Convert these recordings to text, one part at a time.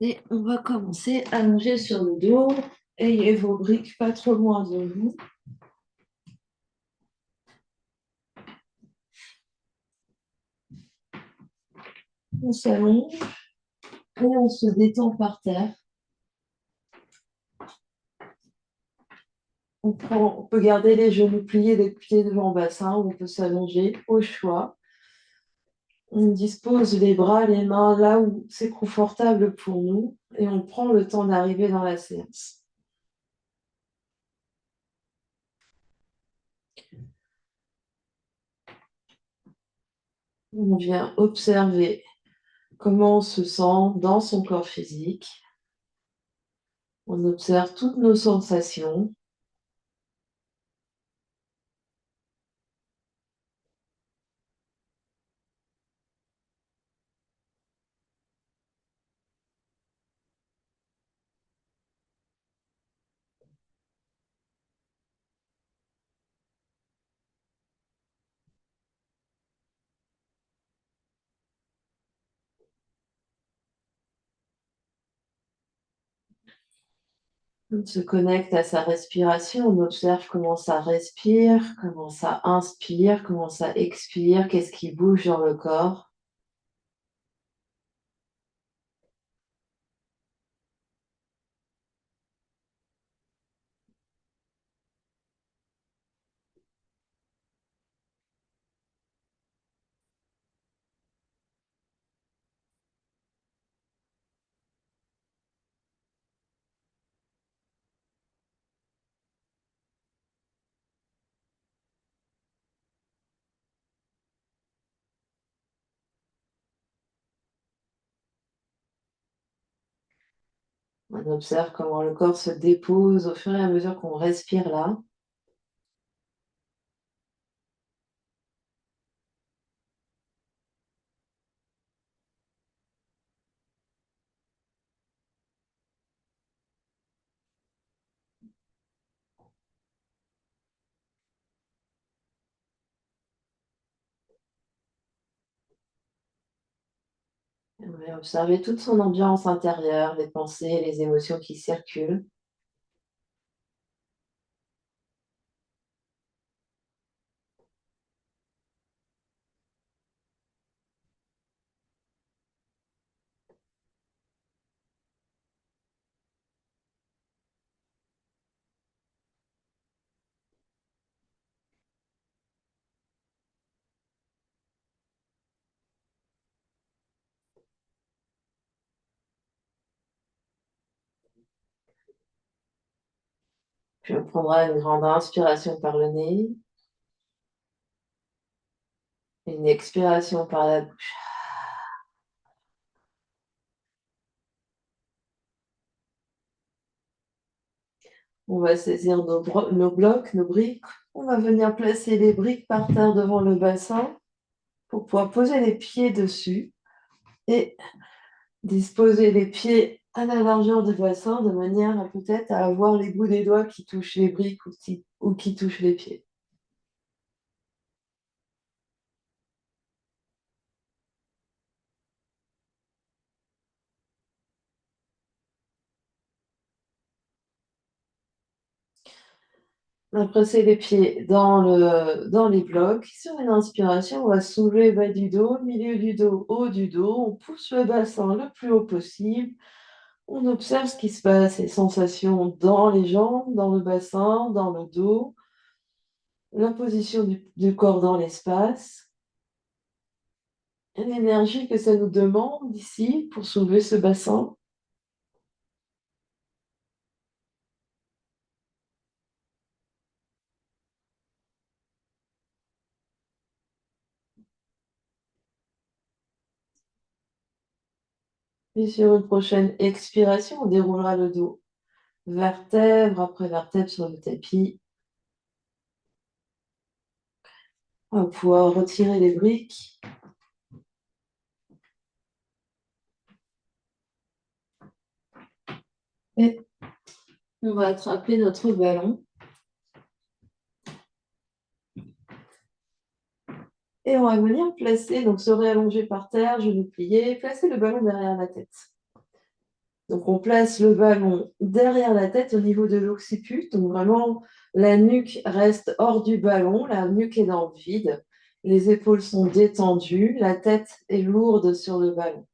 Et on va commencer à allonger sur le dos. Ayez vos briques pas trop loin de vous. On s'allonge et on se détend par terre. On peut garder les genoux pliés, les pieds devant le bassin, ou on peut s'allonger au choix. On dispose les bras, les mains là où c'est confortable pour nous et on prend le temps d'arriver dans la séance. On vient observer comment on se sent dans son corps physique. On observe toutes nos sensations. On se connecte à sa respiration, on observe comment ça respire, comment ça inspire, comment ça expire, qu'est-ce qui bouge dans le corps. On observe comment le corps se dépose au fur et à mesure qu'on respire là. On va observer toute son ambiance intérieure, les pensées, les émotions qui circulent. Puis on prendra une grande inspiration par le nez, une expiration par la bouche. On va saisir nos blocs, nos briques. On va venir placer les briques par terre devant le bassin pour pouvoir poser les pieds dessus et disposer les pieds à la largeur du bassin de manière à peut-être à avoir les bouts des doigts qui touchent les briques ou qui touchent les pieds. On va presser les pieds dans les blocs. Sur une inspiration, on va soulever le bas du dos, milieu du dos, haut du dos. On pousse le bassin le plus haut possible. On observe ce qui se passe, les sensations dans les jambes, dans le bassin, dans le dos, la position du corps dans l'espace, et l'énergie que ça nous demande ici pour soulever ce bassin. Et sur une prochaine expiration, on déroulera le dos, vertèbre après vertèbre sur le tapis. On va pouvoir retirer les briques. Et on va attraper notre ballon. Et on va venir placer, donc se réallonger par terre, genoux pliés, placer le ballon derrière la tête. Donc, on place le ballon derrière la tête au niveau de l'occiput. Donc, vraiment, la nuque reste hors du ballon. La nuque est dans le vide. Les épaules sont détendues. La tête est lourde sur le ballon.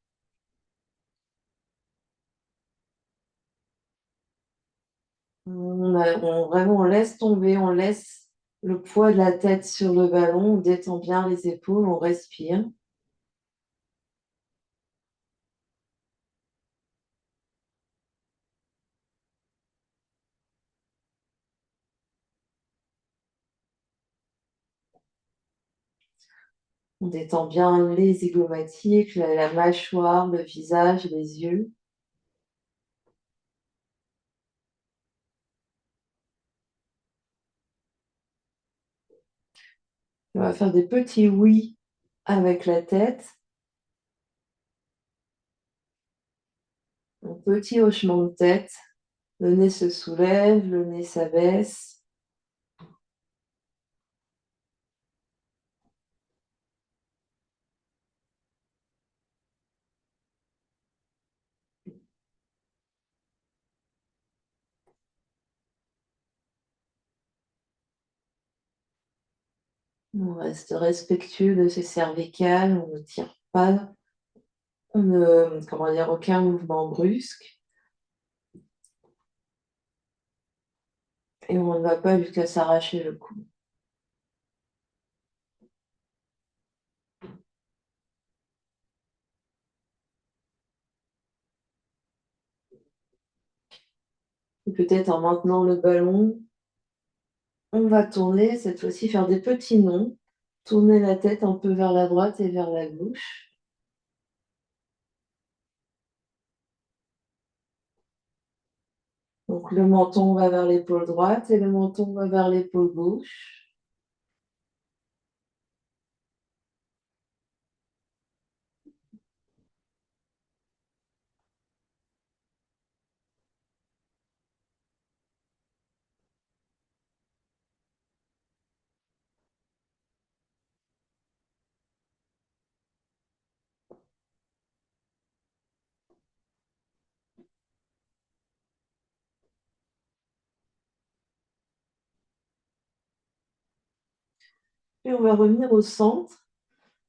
Vraiment, on laisse tomber, on laisse le poids de la tête sur le ballon. On détend bien les épaules, on respire. On détend bien les zygomatiques, la mâchoire, le visage, les yeux. On va faire des petits oui avec la tête, un petit hochement de tête. Le nez se soulève, le nez s'abaisse. On reste respectueux de ces cervicales, on ne tire pas, on ne, comment dire, aucun mouvement brusque. Et on ne va pas jusqu'à s'arracher le cou. Et peut-être en maintenant le ballon, on va tourner, cette fois-ci faire des petits nons, tourner la tête un peu vers la droite et vers la gauche. Donc le menton va vers l'épaule droite et le menton va vers l'épaule gauche. Puis on va revenir au centre,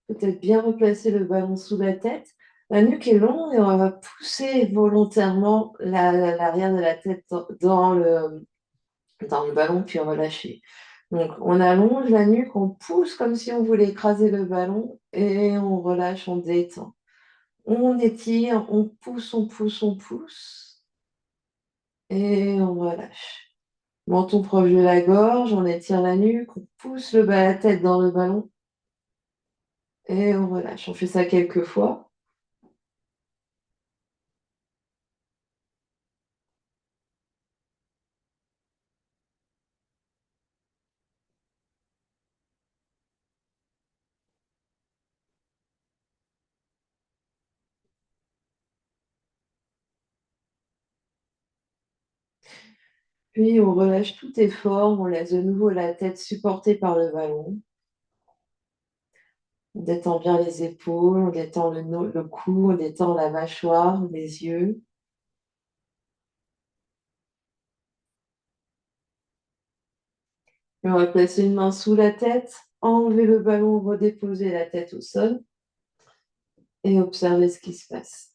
peut-être bien replacer le ballon sous la tête. La nuque est longue et on va pousser volontairement l'arrière de la tête dans le ballon, puis on va lâcher. Donc on allonge la nuque, on pousse comme si on voulait écraser le ballon et on relâche, on détend. On étire, on pousse, on pousse, on pousse et on relâche. Menton proche de la gorge, on étire la nuque, on pousse la tête dans le ballon et on relâche. On fait ça quelques fois. Puis on relâche tout effort, on laisse de nouveau la tête supportée par le ballon. On détend bien les épaules, on détend le cou, on détend la mâchoire, les yeux. Et on va placer une main sous la tête, enlever le ballon, redéposer la tête au sol et observer ce qui se passe.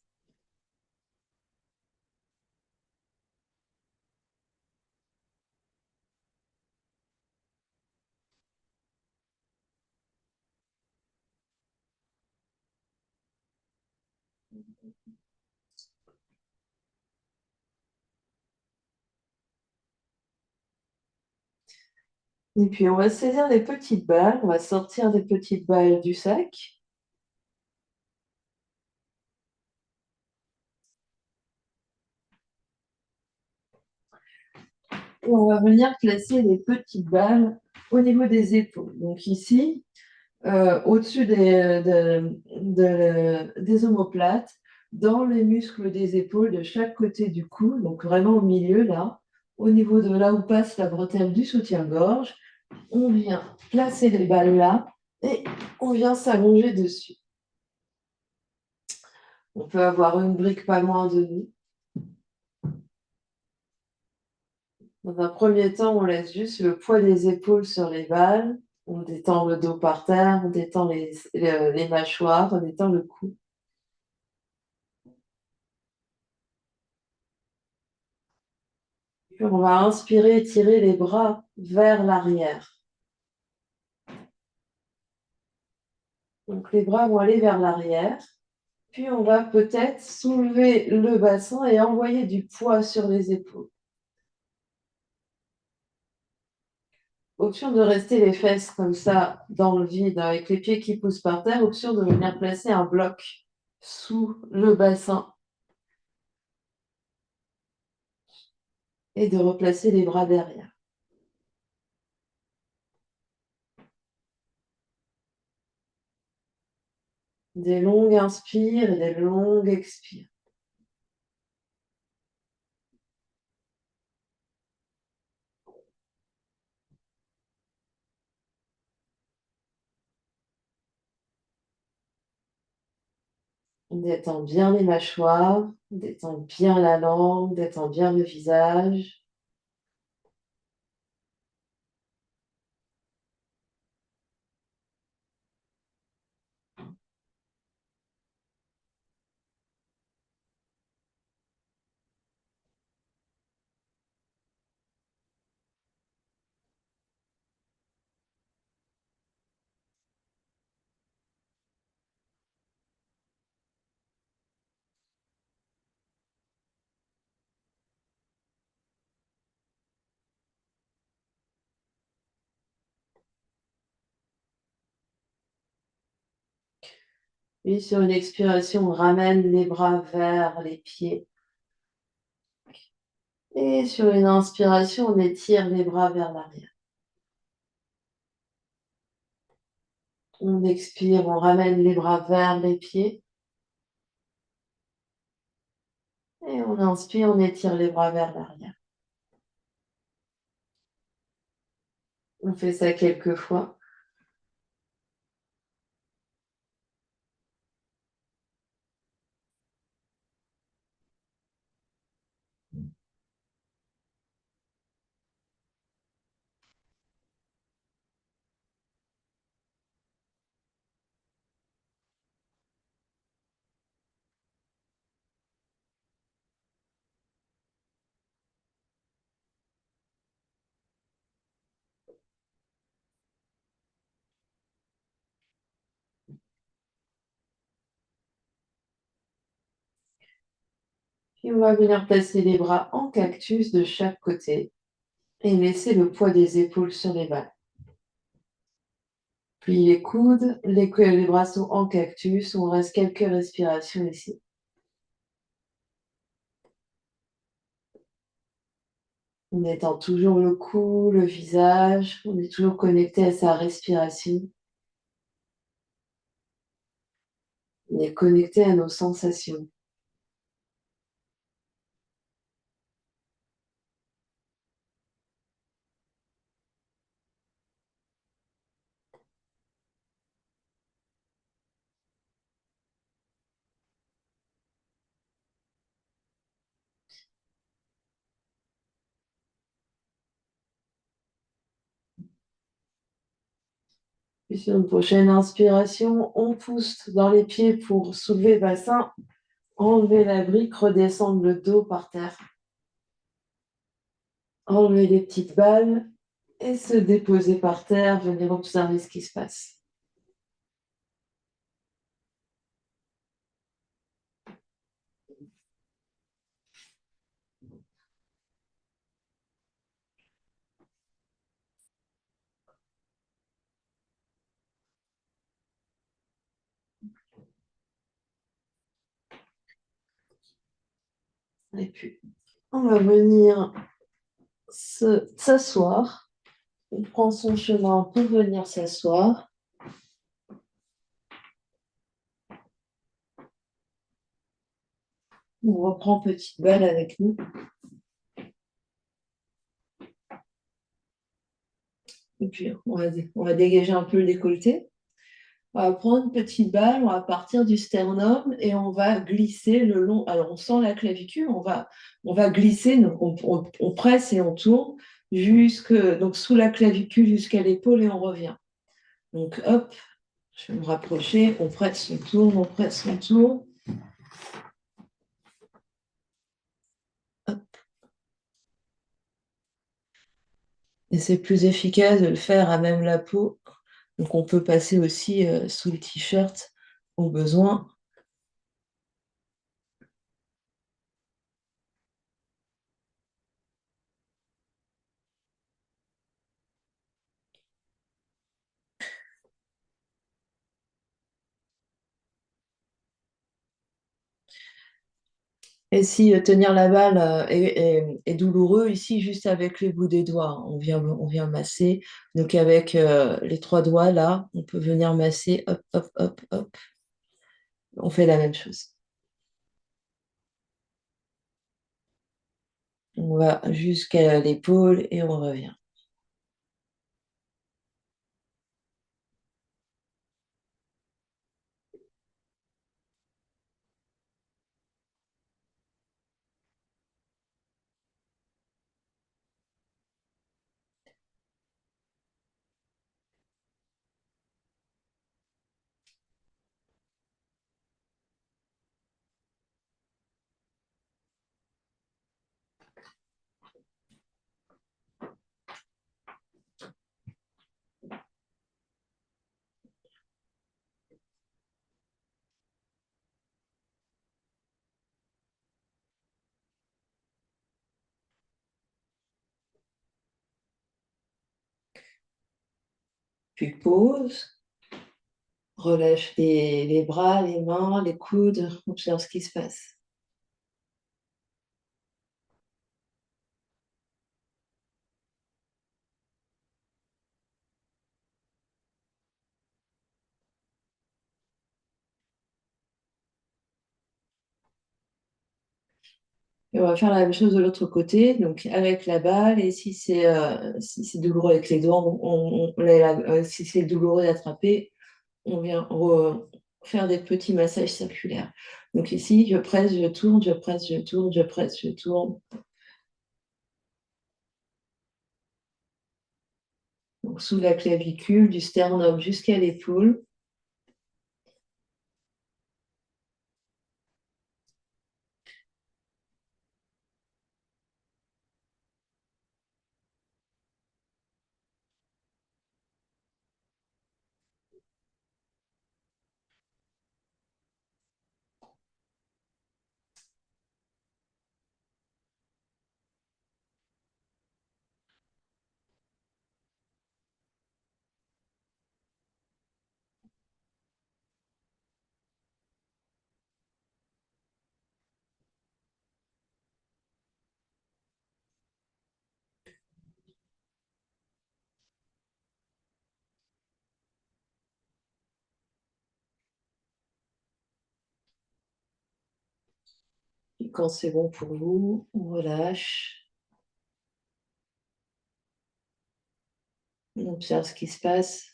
Et puis on va saisir les petites balles, on va sortir des petites balles du sac. Et on va venir placer les petites balles au niveau des épaules. Donc ici, au-dessus des omoplates, dans les muscles des épaules de chaque côté du cou, donc vraiment au milieu là, au niveau de là où passe la bretelle du soutien-gorge, on vient placer les balles là et on vient s'allonger dessus. On peut avoir une brique pas loin de nous. Dans un premier temps, on laisse juste le poids des épaules sur les balles. On détend le dos par terre, on détend les mâchoires, on détend le cou. Puis on va inspirer, tirer les bras vers l'arrière. Donc les bras vont aller vers l'arrière. Puis on va peut-être soulever le bassin et envoyer du poids sur les épaules. Option de rester les fesses comme ça dans le vide avec les pieds qui poussent par terre. Option de venir placer un bloc sous le bassin et de replacer les bras derrière. Des longues inspires et des longues expires. On détend bien les mâchoires, on détend bien la langue, on détend bien le visage. Puis sur une expiration, on ramène les bras vers les pieds. Et sur une inspiration, on étire les bras vers l'arrière. On expire, on ramène les bras vers les pieds. Et on inspire, on étire les bras vers l'arrière. On fait ça quelques fois. Puis on va venir placer les bras en cactus de chaque côté et laisser le poids des épaules sur les balles. Puis les coudes, les bras sont en cactus, on reste quelques respirations ici. On étend toujours le cou, le visage, on est toujours connecté à sa respiration. On est connecté à nos sensations. Puis sur une prochaine inspiration, on pousse dans les pieds pour soulever le bassin, enlever la brique, redescendre le dos par terre, enlever les petites balles et se déposer par terre, venir observer ce qui se passe. Et puis, on va venir s'asseoir. On prend son chemin pour venir s'asseoir. On reprend petite balle avec nous. Et puis, on va dégager un peu le décolleté. On va prendre une petite balle, on va partir du sternum et on va glisser le long. Alors, on sent la clavicule, on va glisser, donc on presse et on tourne donc sous la clavicule jusqu'à l'épaule et on revient. Donc, hop, je vais me rapprocher, on presse, on tourne, on presse, on tourne. Hop. Et c'est plus efficace de le faire à même la peau. Donc, on peut passer aussi sous le t-shirt au besoin. Et si tenir la balle est douloureux, ici, juste avec les bouts des doigts, on vient masser. Donc avec les trois doigts, là, on peut venir masser, hop, hop, hop, hop. On fait la même chose. On va jusqu'à l'épaule et on revient. Puis pause, relâche les bras, les mains, les coudes, observe ce qui se passe. Et on va faire la même chose de l'autre côté, donc avec la balle, et si c'est douloureux avec les doigts, si c'est douloureux d'attraper, on vient faire des petits massages circulaires. Donc ici, je presse, je tourne, je presse, je tourne, je presse, je tourne. Donc sous la clavicule, du sternum jusqu'à l'épaule. Et quand c'est bon pour vous, on relâche, on observe ce qui se passe.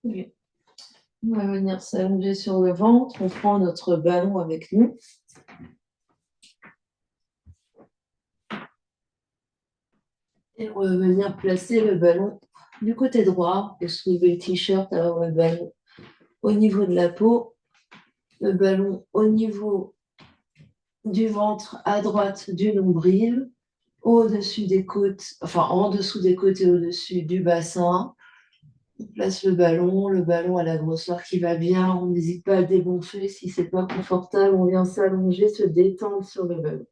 Et on va venir s'allonger sur le ventre, on prend notre ballon avec nous. Et on va venir placer le ballon du côté droit et soulever le t-shirt, alors le ballon au niveau de la peau, le ballon au niveau du ventre à droite du nombril, au-dessus des côtes, enfin en dessous des côtes et au-dessus du bassin. On place le ballon à la grosseur qui va bien. On n'hésite pas à le dégonfler si c'est pas confortable. On vient s'allonger, se détendre sur le ballon.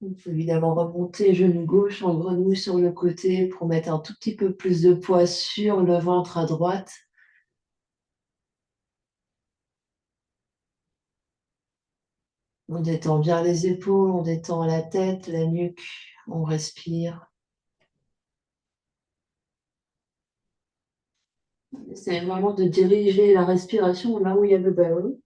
On peut évidemment remonter genou gauche en grenouille sur le côté pour mettre un tout petit peu plus de poids sur le ventre à droite. On détend bien les épaules, on détend la tête, la nuque, on respire. C'est vraiment de diriger la respiration là où il y a le ballon.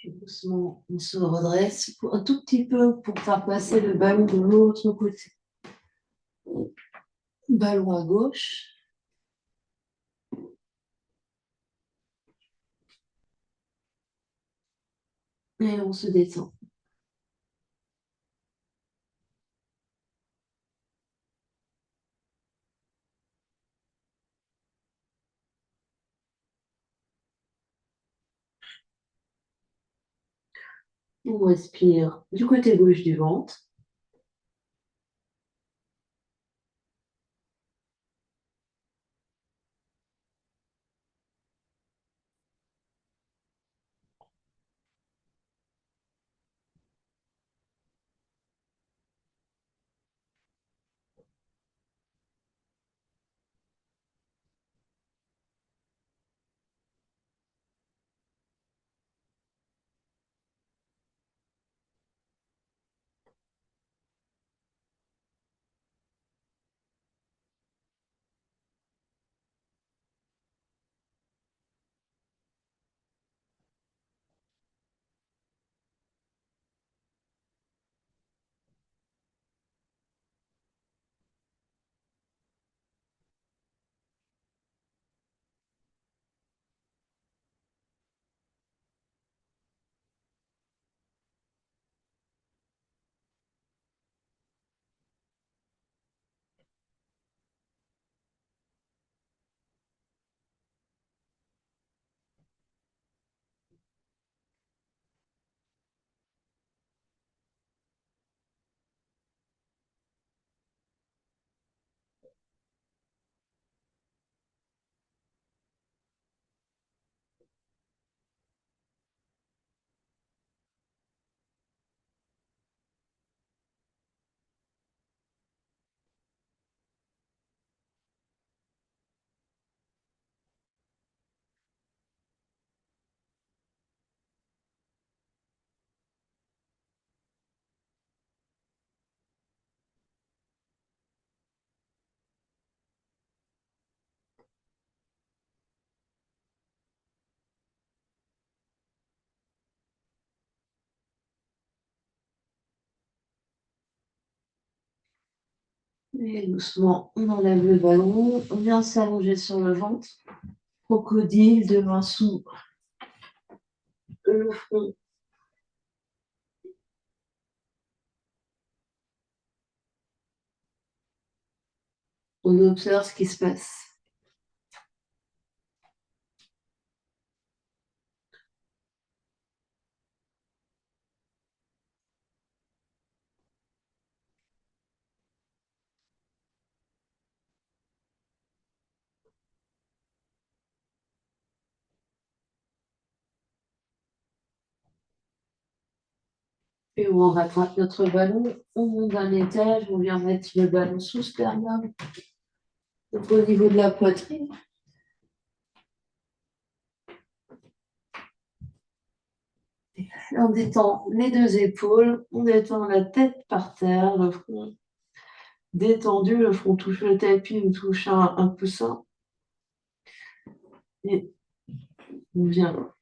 Puis doucement, on se redresse un tout petit peu pour faire passer le ballon de l'autre côté. Ballon à gauche. Et on se détend. On respire du côté gauche du ventre. Et doucement, on enlève le ballon, on vient s'allonger sur le ventre. Crocodile, deux mains sous le front. On observe ce qui se passe. Et où on rattrape notre ballon, on monte d'un étage, on vient mettre le ballon sous sternum, donc au niveau de la poitrine. On détend les deux épaules, on détend la tête par terre, le front détendu, le front touche le tapis ou touche un coussin. Et on vient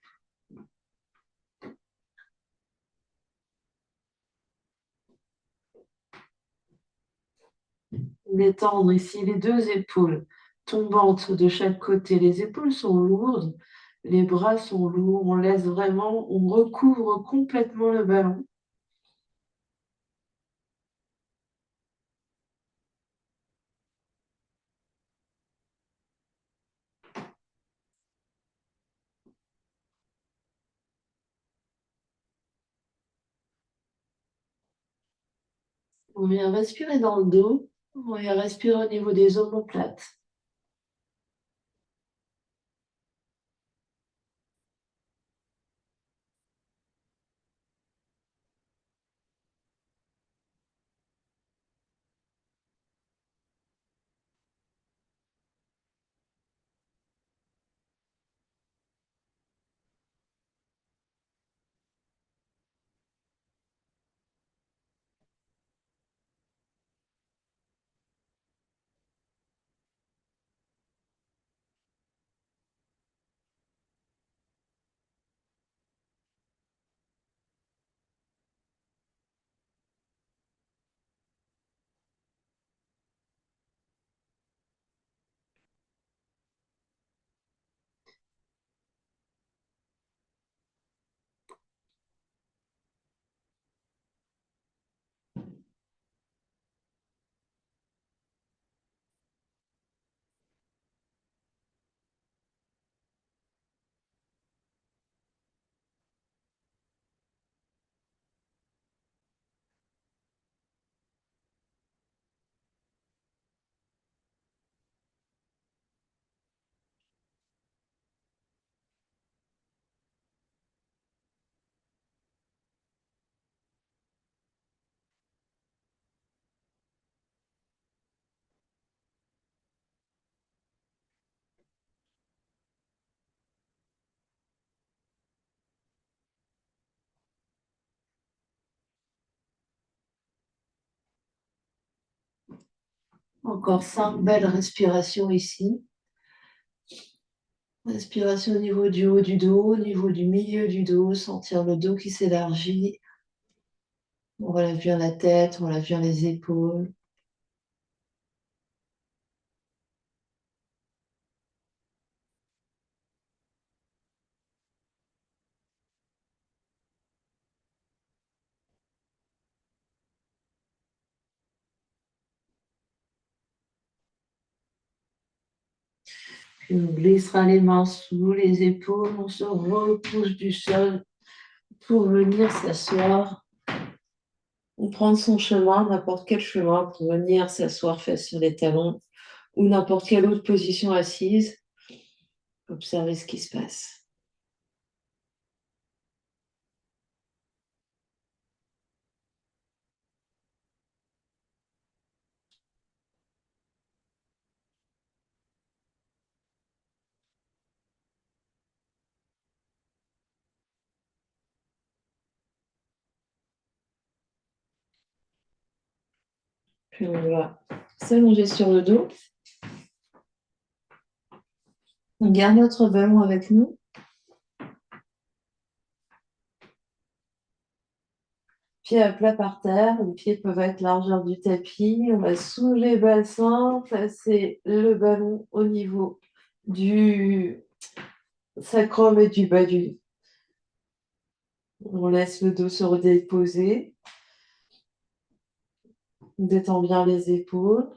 détendre ici les deux épaules tombantes de chaque côté. Les épaules sont lourdes, les bras sont lourds, on laisse vraiment, on recouvre complètement le ballon. On vient respirer dans le dos, on vient respirer au niveau des omoplates. Encore 5 belles respirations ici. Respiration au niveau du haut du dos, au niveau du milieu du dos, sentir le dos qui s'élargit. On relève bien la tête, on relève bien les épaules. Puis on glissera les mains sous les épaules, on se repousse du sol pour venir s'asseoir. On prend son chemin, n'importe quel chemin, pour venir s'asseoir face sur les talons ou n'importe quelle autre position assise. Observer ce qui se passe. Puis on va s'allonger sur le dos. On garde notre ballon avec nous. Pieds à plat par terre, les pieds peuvent être largeur du tapis. On va soulever le bassin, placer le ballon au niveau du sacrum et du bas du dos. On laisse le dos se redéposer. On détend bien les épaules.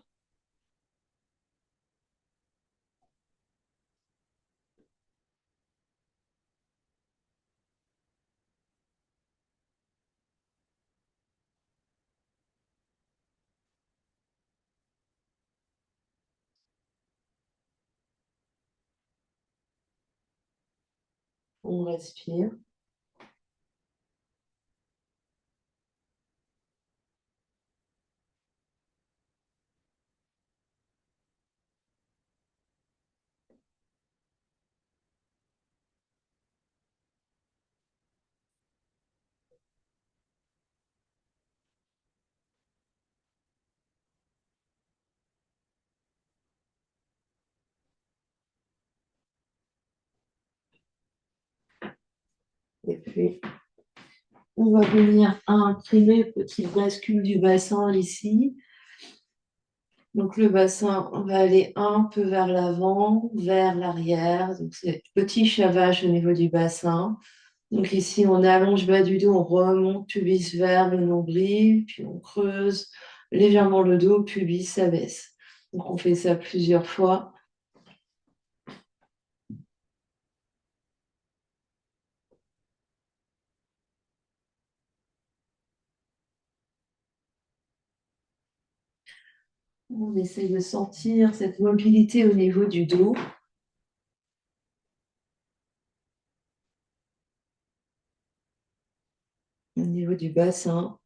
On respire. Et puis, on va venir imprimer petite bascule du bassin ici. Donc, le bassin va aller un peu vers l'avant, vers l'arrière. Donc, c'est petit chavage au niveau du bassin. Donc, ici, on allonge bas du dos, on remonte pubis vers le nombril, puis on creuse légèrement le dos, pubis s'abaisse. Donc, on fait ça plusieurs fois. On essaye de sentir cette mobilité au niveau du dos. Au niveau du bassin.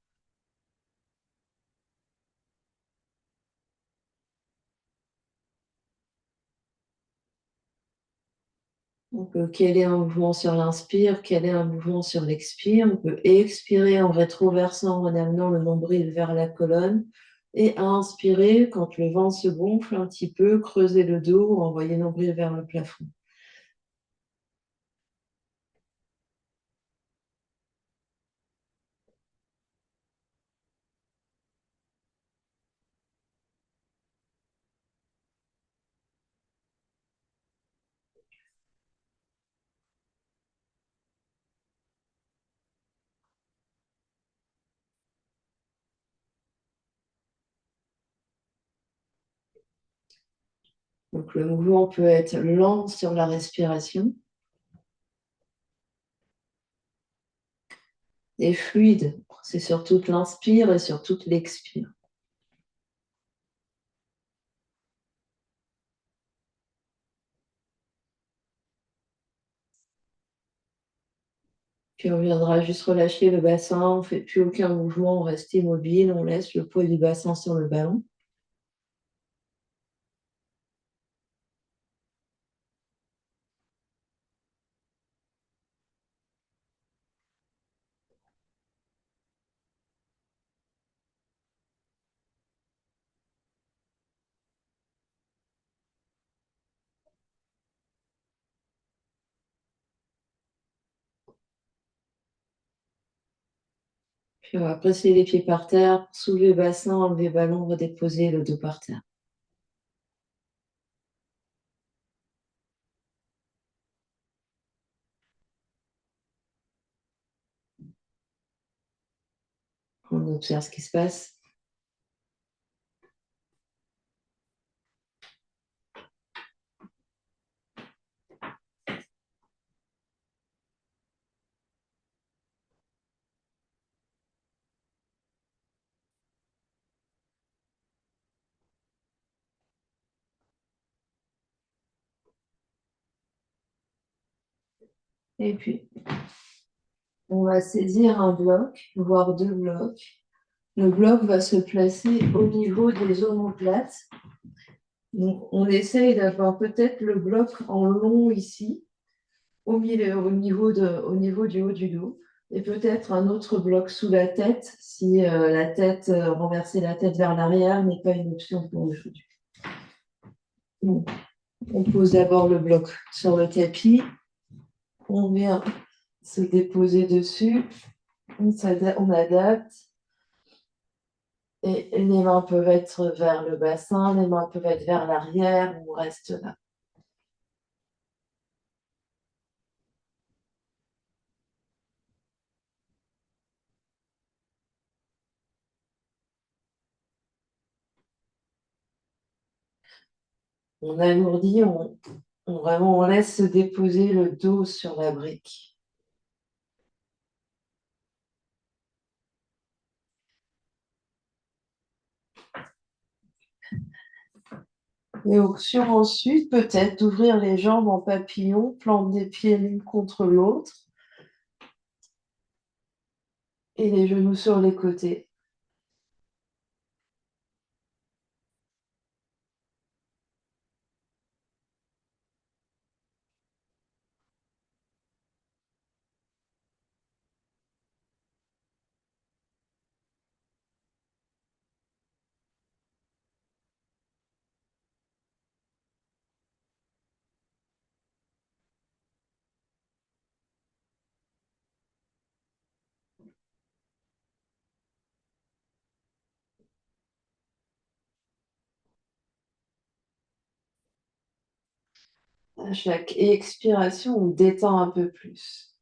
On peut caler un mouvement sur l'inspire, caler un mouvement sur l'expire. On peut expirer en rétroversant, en amenant le nombril vers la colonne. Et inspirer, quand le ventre se gonfle un petit peu, creuser le dos, envoyer le nombril vers le plafond. Donc le mouvement peut être lent sur la respiration et fluide. C'est sur toute l'inspire et sur toute l'expire. Puis on viendra juste relâcher le bassin, on ne fait plus aucun mouvement, on reste immobile, on laisse le poids du bassin sur le ballon. Puis on va presser les pieds par terre, soulever le bassin, enlever le ballon, redéposer le dos par terre. On observe ce qui se passe. Et puis, on va saisir un bloc, voire deux blocs. Le bloc va se placer au niveau des omoplates. Donc, on essaye d'avoir peut-être le bloc en long ici, au milieu, au niveau du haut du dos, et peut-être un autre bloc sous la tête, si la tête, renverser la tête vers l'arrière n'est pas une option pour aujourd'hui. Donc, on pose d'abord le bloc sur le tapis, on vient se déposer dessus. On adapte. Et les mains peuvent être vers le bassin, les mains peuvent être vers l'arrière, on reste là. On alourdit, vraiment on laisse se déposer le dos sur la brique. Et option ensuite, peut-être d'ouvrir les jambes en papillon, plante des pieds l'une contre l'autre et les genoux sur les côtés. À chaque expiration, on détend un peu plus.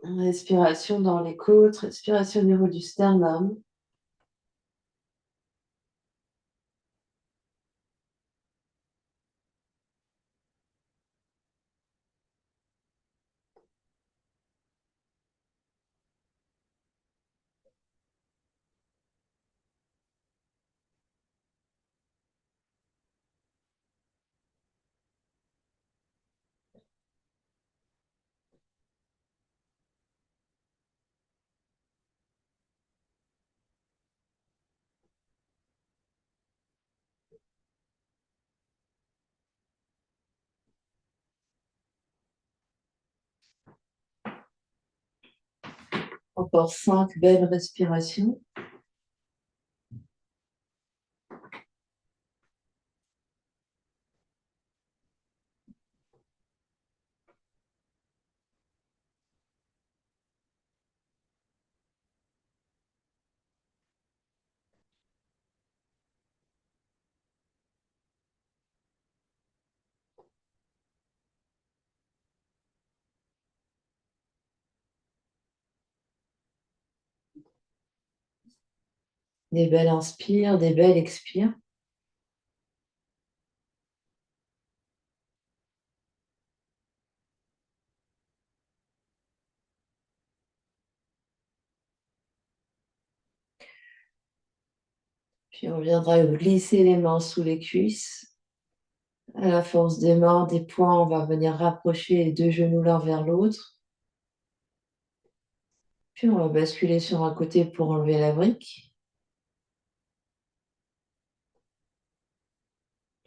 Respiration dans les côtes, respiration au niveau du sternum. Encore 5 belles respirations. Des belles inspires, des belles expires. Puis on viendra glisser les mains sous les cuisses. À la force des mains, des poings, on va venir rapprocher les deux genoux l'un vers l'autre. Puis on va basculer sur un côté pour enlever la brique.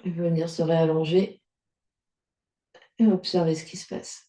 Et venir se réallonger et observer ce qui se passe.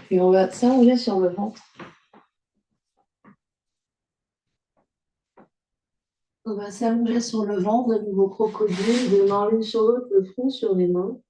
Puis on va s'allonger sur le ventre. On va s'allonger sur le ventre, de nouveau crocodile, des mains l'une sur l'autre, le front sur les mains.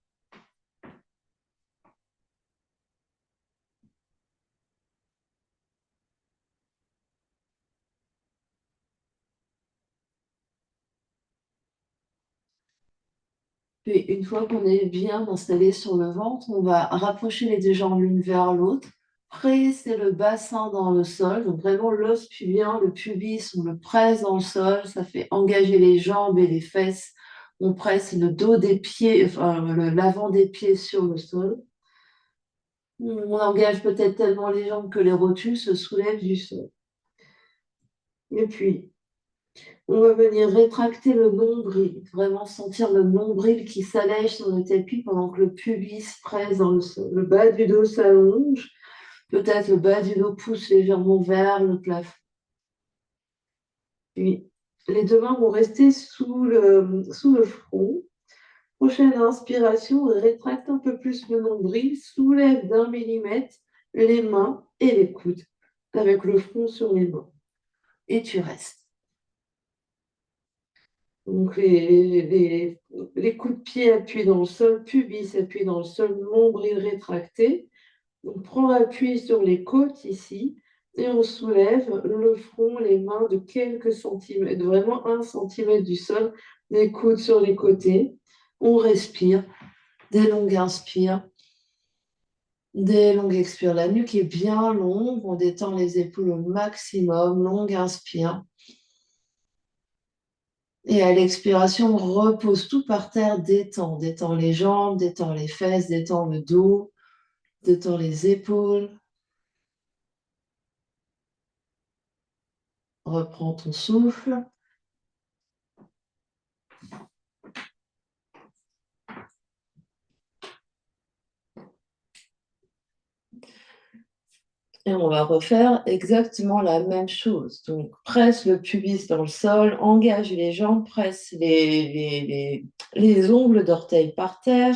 Puis une fois qu'on est bien installé sur le ventre, on va rapprocher les deux jambes l'une vers l'autre, presser le bassin dans le sol, donc vraiment l'os pubien, le pubis, on le presse dans le sol, ça fait engager les jambes et les fesses. On presse le dos des pieds, enfin l'avant des pieds sur le sol. On engage peut-être tellement les jambes que les rotules se soulèvent du sol. Et puis, on va venir rétracter le nombril, vraiment sentir le nombril qui s'allège sur le tapis pendant que le pubis presse dans le sol. Le bas du dos s'allonge, peut-être le bas du dos pousse légèrement vers le plafond. Puis, les deux mains vont rester sous le front. Prochaine inspiration, rétracte un peu plus le nombril, soulève d'1 millimètre les mains et les coudes avec le front sur les mains. Et tu restes. Donc les coups de pied appuient dans le sol, pubis appuie dans le sol, nombril rétracté. On prend appui sur les côtes ici et on soulève le front, les mains de quelques centimètres, vraiment 1 centimètre du sol, les coudes sur les côtés. On respire, des longues inspires, des longues expires. La nuque est bien longue, on détend les épaules au maximum, longue inspire. Et à l'expiration, on repose tout par terre, détend. Détend les jambes, détend les fesses, détend le dos, détend les épaules. Reprends ton souffle. Et on va refaire exactement la même chose. Donc, presse le pubis dans le sol, engage les jambes, presse les ongles d'orteil par terre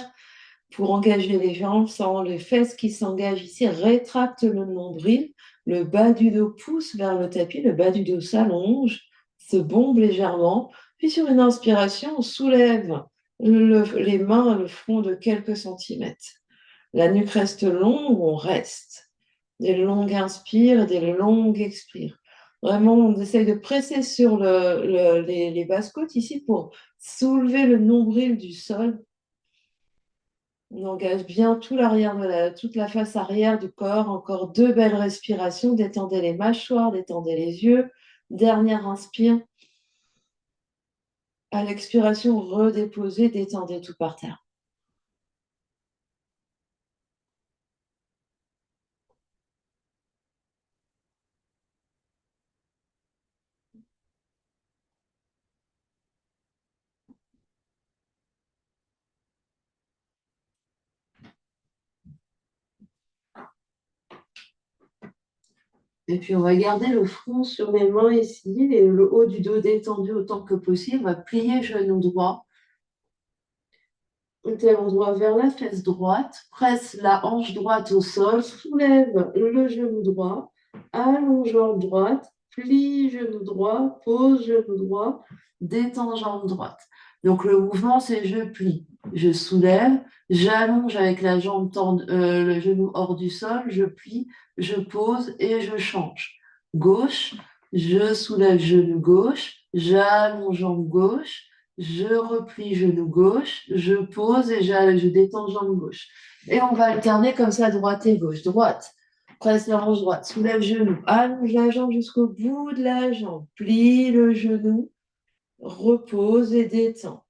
pour engager les jambes sans les fesses qui s'engagent ici. Rétracte le nombril, le bas du dos pousse vers le tapis, le bas du dos s'allonge, se bombe légèrement. Puis sur une inspiration, on soulève les mains, le front de quelques centimètres. La nuque reste longue, on reste. Des longues inspires et des longues expires. Vraiment, on essaye de presser sur les basses-côtes ici pour soulever le nombril du sol. On engage bien tout l'arrière toute la face arrière du corps. Encore 2 belles respirations. Détendez les mâchoires, détendez les yeux. Dernière inspire. À l'expiration, redéposez, détendez tout par terre. Et puis, on va garder le front sur les mains ici, et le haut du dos détendu autant que possible. On va plier genou droit. Talon droit vers la fesse droite. Presse la hanche droite au sol. Soulève le genou droit. Allonge jambe droite. Plie genou droit. Pose genou droit. Détends jambe droite. Donc, le mouvement, c'est je plie. Je soulève. J'allonge avec la jambe le genou hors du sol. Je plie. Je pose et je change. Gauche. Je soulève genou gauche. J'allonge jambe gauche. Je replie genou gauche, je pose et je détends jambe gauche. Et on va alterner comme ça, droite et gauche. Droite, presse la hanche droite, soulève genou, allonge la jambe jusqu'au bout de la jambe, plie le genou, repose et détend.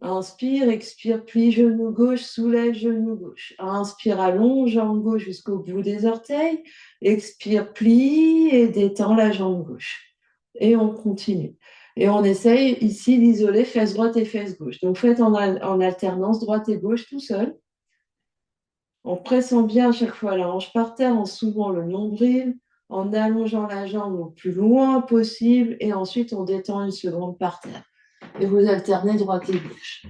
Inspire, expire, plie genou gauche, soulève genou gauche. Inspire, allonge jambe gauche jusqu'au bout des orteils. Expire, plie et détend la jambe gauche. Et on continue. Et on essaye ici d'isoler fesse droite et fesse gauche. Donc faites en alternance droite et gauche tout seul, en pressant bien à chaque fois la hanche par terre, en soulevant le nombril, en allongeant la jambe le plus loin possible et ensuite on détend une seconde par terre. Et vous alternez droite et gauche.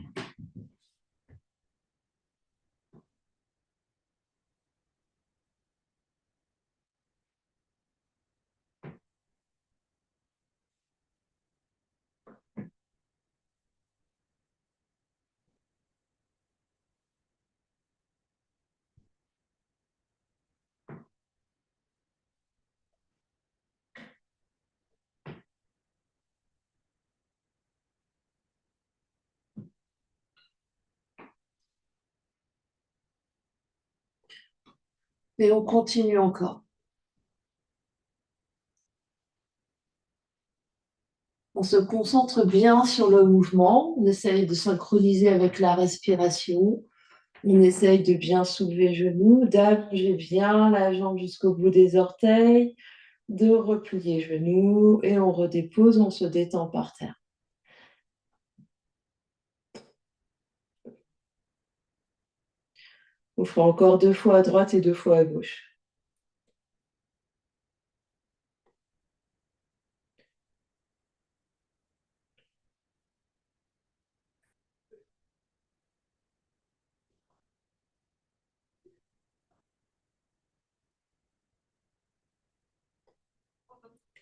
Et on continue encore. On se concentre bien sur le mouvement, on essaye de synchroniser avec la respiration, on essaye de bien soulever les genoux, d'allonger bien la jambe jusqu'au bout des orteils, de replier genoux et on redépose, on se détend par terre. On fera encore 2 fois à droite et 2 fois à gauche.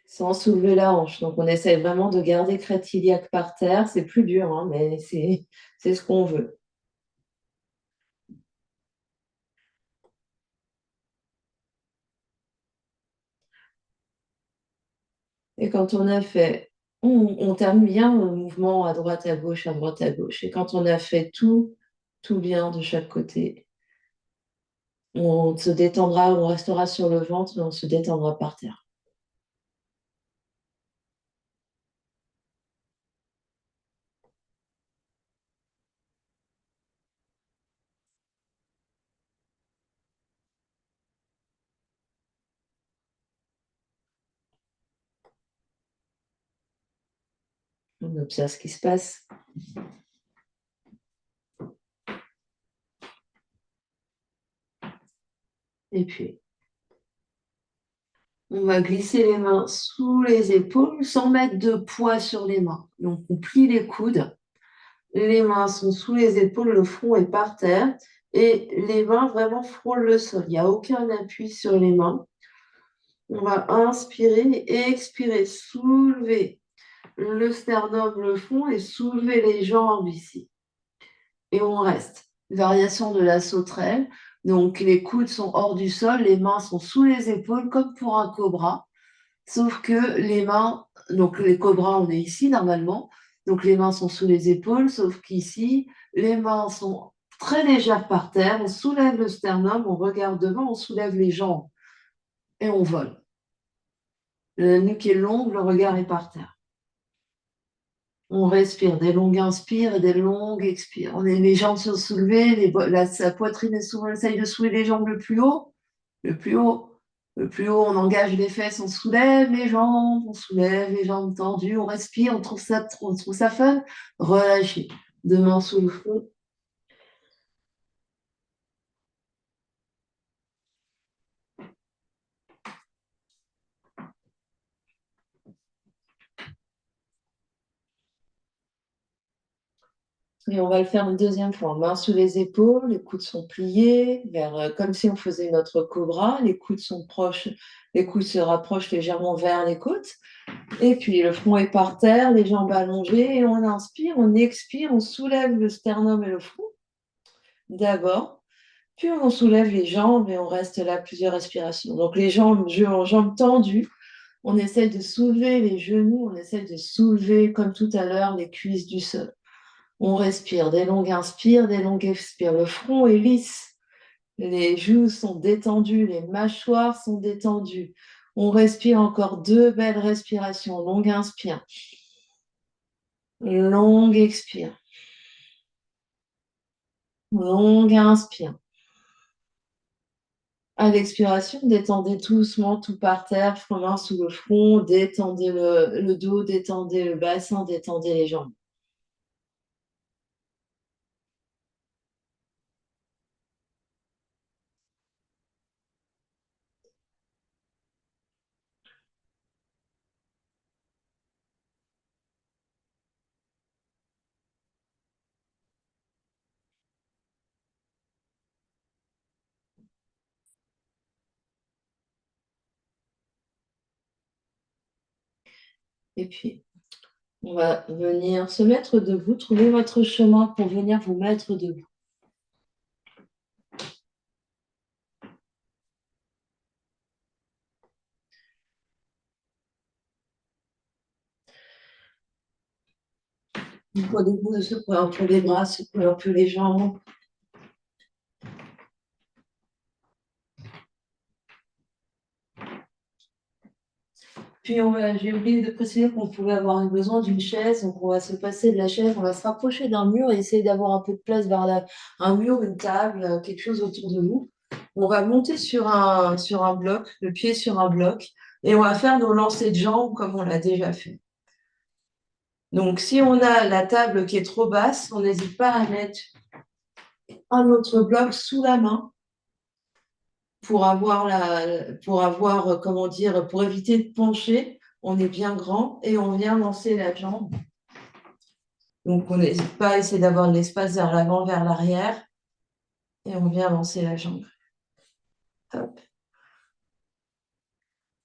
Sans soulever la hanche. Donc on essaye vraiment de garder crête iliaque par terre. C'est plus dur, hein, mais c'est ce qu'on veut. Et quand on a fait, on termine bien le mouvement à droite, à gauche, à droite, à gauche. Et quand on a fait tout bien de chaque côté, on se détendra, on restera sur le ventre, mais on se détendra par terre. On observe ce qui se passe. Et puis, on va glisser les mains sous les épaules sans mettre de poids sur les mains. Donc, on plie les coudes. Les mains sont sous les épaules, le front est par terre et les mains vraiment frôlent le sol. Il n'y a aucun appui sur les mains. On va inspirer et expirer, soulever le sternum, le fond et soulever les jambes ici. Et on reste. Variation de la sauterelle. Donc les coudes sont hors du sol, les mains sont sous les épaules comme pour un cobra. Sauf que les mains, donc les cobras, on est ici normalement, donc les mains sont sous les épaules, sauf qu'ici, les mains sont très légères par terre, on soulève le sternum, on regarde devant, on soulève les jambes et on vole. La nuque est longue, le regard est par terre. On respire, des longues inspires et des longues expires. On est les jambes sont soulevées, sa poitrine est souvent, on essaye de soulever les jambes le plus haut. Le plus haut, on engage les fesses, on soulève les jambes, on soulève les jambes tendues, on respire, on trouve ça fun. Relâchez. Deux mains sous le front. Et on va le faire une deuxième fois. Mains sous les épaules, les coudes sont pliés, comme si on faisait notre cobra. Les coudes sont proches, les coudes se rapprochent légèrement vers les côtes. Et puis le front est par terre, les jambes allongées. Et on inspire, on expire, on soulève le sternum et le front d'abord. Puis on soulève les jambes et on reste là plusieurs respirations. Donc les jambes tendues, on essaye de soulever les genoux, on essaye de soulever comme tout à l'heure les cuisses du sol. On respire, des longues inspires, des longues expires. Le front est lisse, les joues sont détendues, les mâchoires sont détendues. On respire encore 2 belles respirations. Longue inspire, longue expire, longue inspire. À l'expiration, détendez doucement tout par terre, main sous le front, détendez le dos, détendez le bassin, détendez les jambes. Et puis, on va venir se mettre debout, trouver votre chemin pour venir vous mettre debout. Une fois debout, secouer un peu les bras, secouer un peu les jambes. Puis j'ai oublié de préciser qu'on pouvait avoir besoin d'une chaise, donc on va se passer de la chaise, on va se rapprocher d'un mur et essayer d'avoir un peu de place vers un mur, une table, quelque chose autour de nous. On va monter sur un bloc, le pied sur un bloc, et on va faire nos lancers de jambes comme on l'a déjà fait. Donc si on a la table qui est trop basse, on n'hésite pas à mettre un autre bloc sous la main pour avoir, comment dire, pour éviter de pencher, on est bien grand et on vient lancer la jambe. Donc, on n'hésite pas à essayer d'avoir de l'espace vers l'avant, vers l'arrière et on vient lancer la jambe. Hop.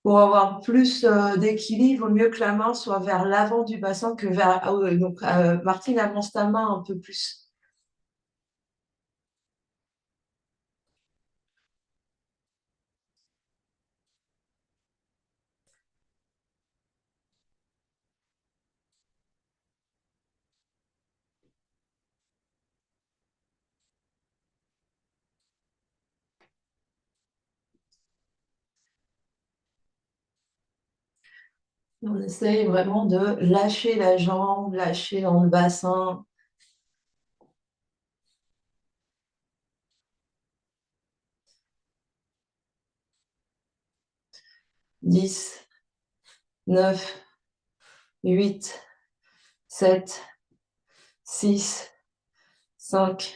Pour avoir plus d'équilibre, il vaut mieux que la main soit vers l'avant du bassin que vers. Donc, Martine, avance ta main un peu plus. On essaye vraiment de lâcher la jambe, lâcher dans le bassin. Dix, 9, 8, 7, 6, 5,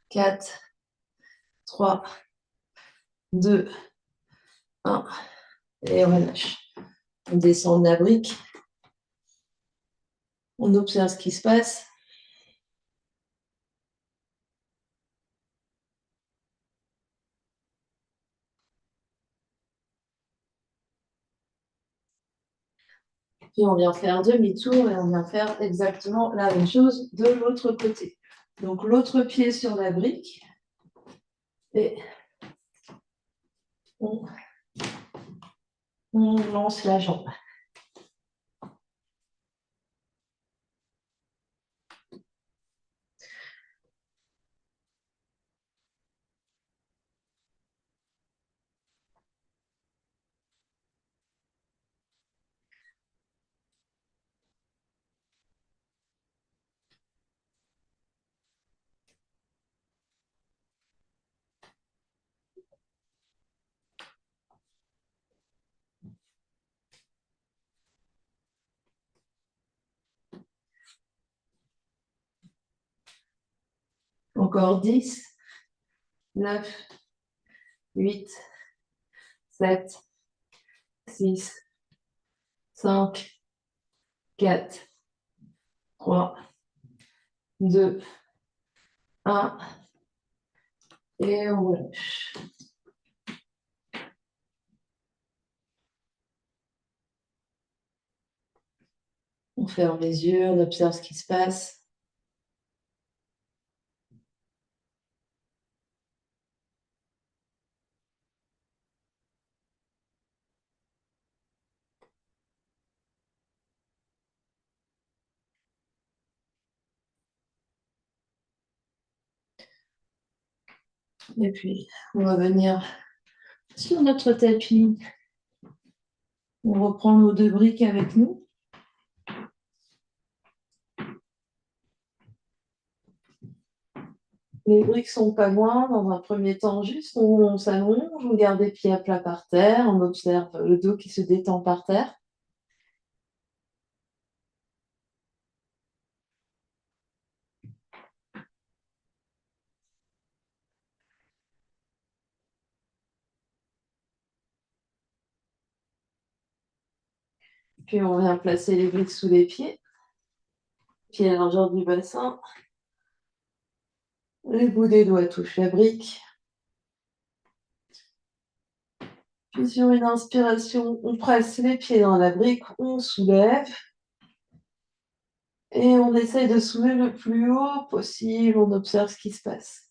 4, 3, 2, 1. Et on relâche. On descend de la brique. On observe ce qui se passe. Puis on vient faire demi-tour et on vient faire exactement la même chose de l'autre côté. Donc l'autre pied sur la brique et on lance la jambe. Encore 10, 9, 8, 7, 6, 5, 4, 3, 2, 1. Et on relâche. On ferme les yeux, on observe ce qui se passe. Et puis, on va venir sur notre tapis. On reprend nos deux briques avec nous. Les briques sont pas loin. Dans un premier temps, juste on s'allonge, on garde les pieds à plat par terre, on observe le dos qui se détend par terre. Puis on vient placer les briques sous les pieds à la largeur du bassin. Les bouts des doigts touchent la brique. Puis sur une inspiration, on presse les pieds dans la brique, on soulève. Et on essaye de soulever le plus haut possible, on observe ce qui se passe.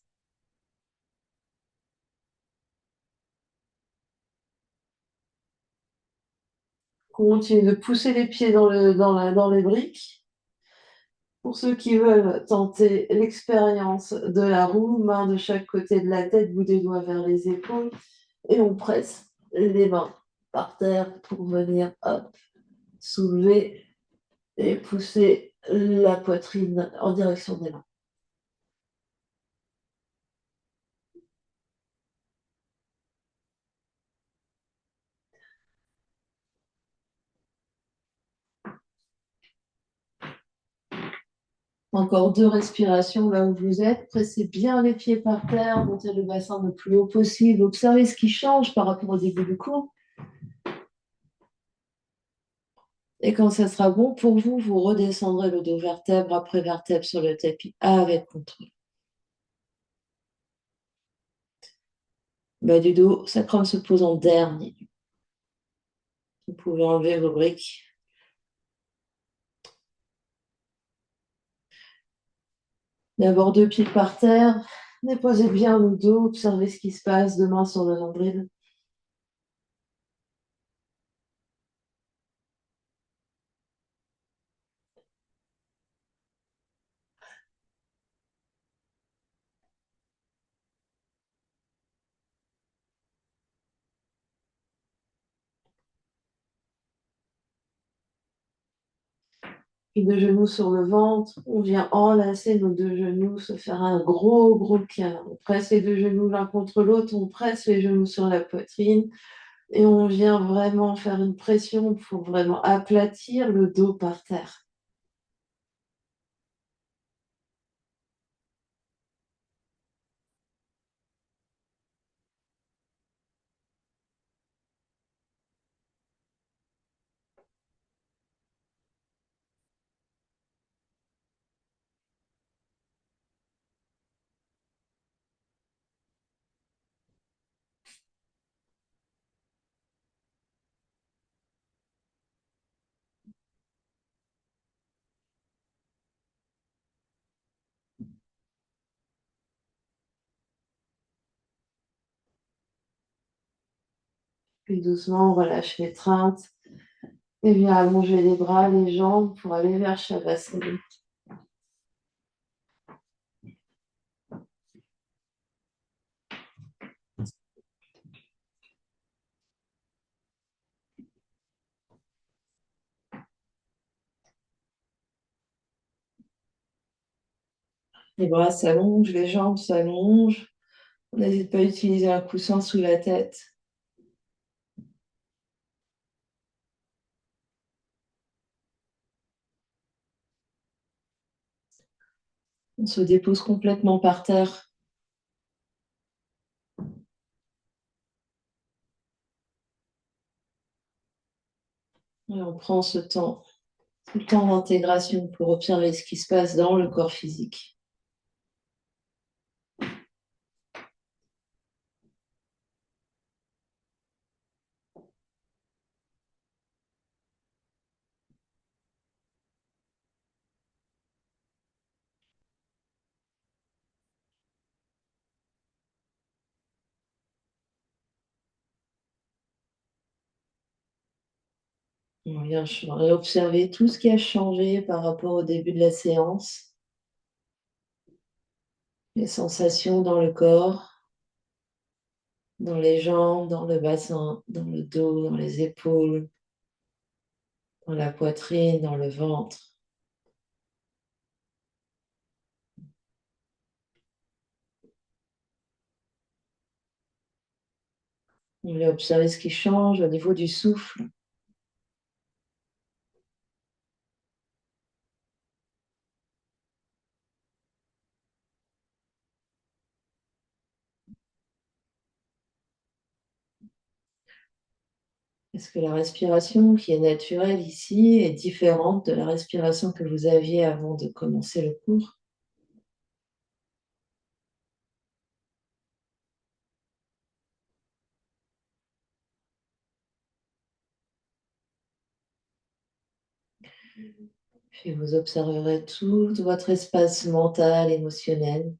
On continue de pousser les pieds dans les briques. Pour ceux qui veulent tenter l'expérience de la roue, main de chaque côté de la tête, bout des doigts vers les épaules, et on presse les mains par terre pour venir, hop, soulever et pousser la poitrine en direction des mains. Encore 2 respirations là où vous êtes. Pressez bien les pieds par terre, montez le bassin le plus haut possible. Observez ce qui change par rapport au début du cours. Et quand ça sera bon pour vous, vous redescendrez le dos vertèbre après vertèbre sur le tapis avec contrôle. Bas du dos, sacrum se pose en dernier. Vous pouvez enlever vos briques. D'abord 2 pieds par terre. Déposez bien le dos, observez ce qui se passe, 2 mains sur le nombril. Puis 2 genoux sur le ventre. On vient enlacer nos 2 genoux, se faire un gros câlin. On presse les 2 genoux l'un contre l'autre, on presse les genoux sur la poitrine et on vient vraiment faire une pression pour vraiment aplatir le dos par terre. Puis doucement, on relâche l'étreinte et vient allonger les bras, les jambes pour aller vers Shavasana. Les bras s'allongent, les jambes s'allongent. On n'hésite pas à utiliser un coussin sous la tête. On se dépose complètement par terre. Et on prend ce temps d'intégration pour observer ce qui se passe dans le corps physique. On vient observer tout ce qui a changé par rapport au début de la séance. Les sensations dans le corps, dans les jambes, dans le bassin, dans le dos, dans les épaules, dans la poitrine, dans le ventre. On vient observer ce qui change au niveau du souffle. Est-ce que la respiration qui est naturelle ici est différente de la respiration que vous aviez avant de commencer le cours? Puis vous observerez tout votre espace mental, émotionnel.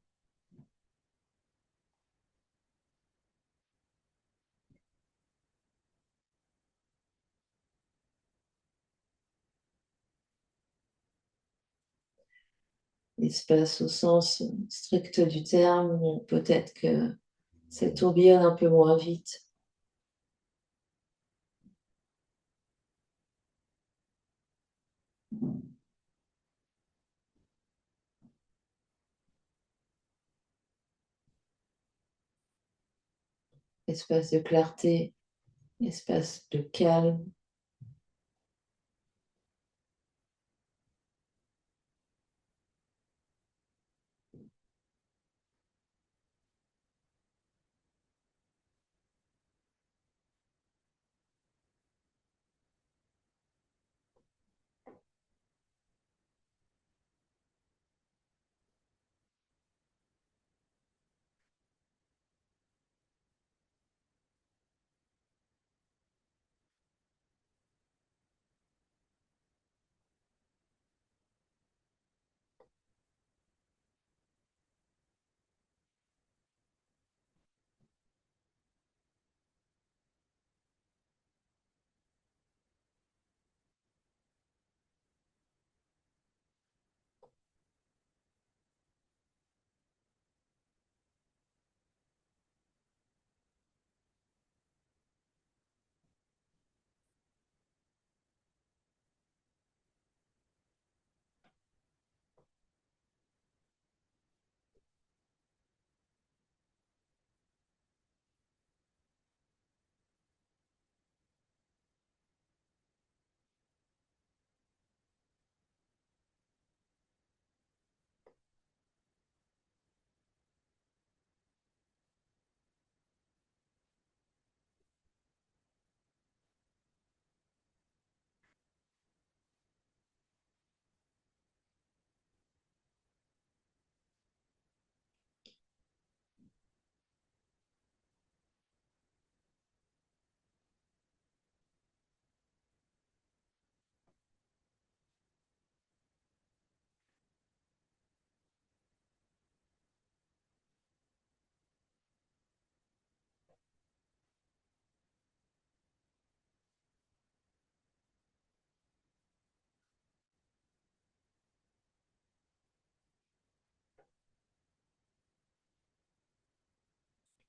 L'espace au sens strict du terme, ou peut-être que ça tourbillonne un peu moins vite. espace de clarté, espace de calme.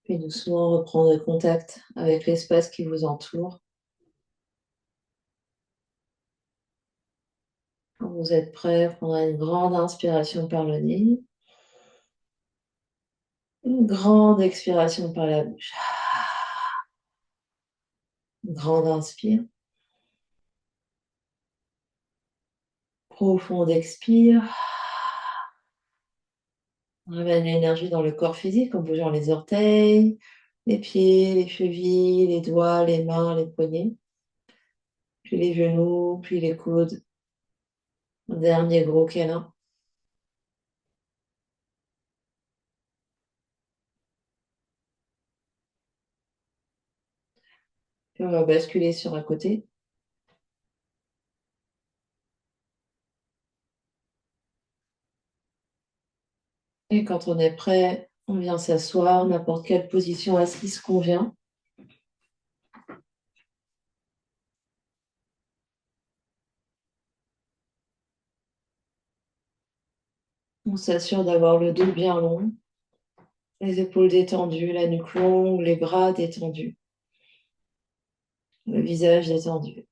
Puis doucement reprendre contact avec l'espace qui vous entoure. Quand vous êtes prêt, prendrez une grande inspiration par le nez, une grande expiration par la bouche. Une grande inspire, profonde expire. On ramène l'énergie dans le corps physique en bougeant les orteils, les pieds, les chevilles, les doigts, les mains, les poignets, puis les genoux, puis les coudes. Un dernier gros câlin. Puis on va basculer sur un côté. Et quand on est prêt, on vient s'asseoir, n'importe quelle position assise convient. On s'assure d'avoir le dos bien long, les épaules détendues, la nuque longue, les bras détendus, le visage détendu.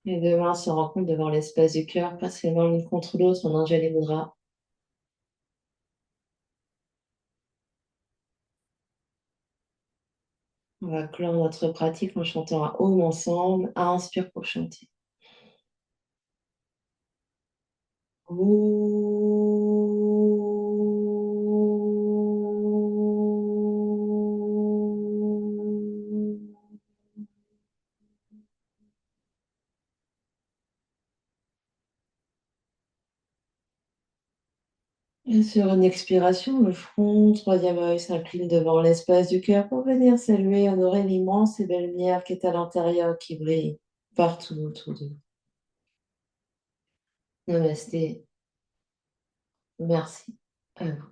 Les deux mains se rencontrent devant l'espace du cœur, presque les mains l'une contre l'autre, on enjole les bras. On va clore notre pratique en chantant un home ensemble. Inspire pour chanter. Et sur une expiration, le front, troisième œil s'incline devant l'espace du cœur pour venir saluer, honorer l'immense et belle lumière qui est à l'intérieur, qui brille partout autour de vous. Namasté. Merci à vous.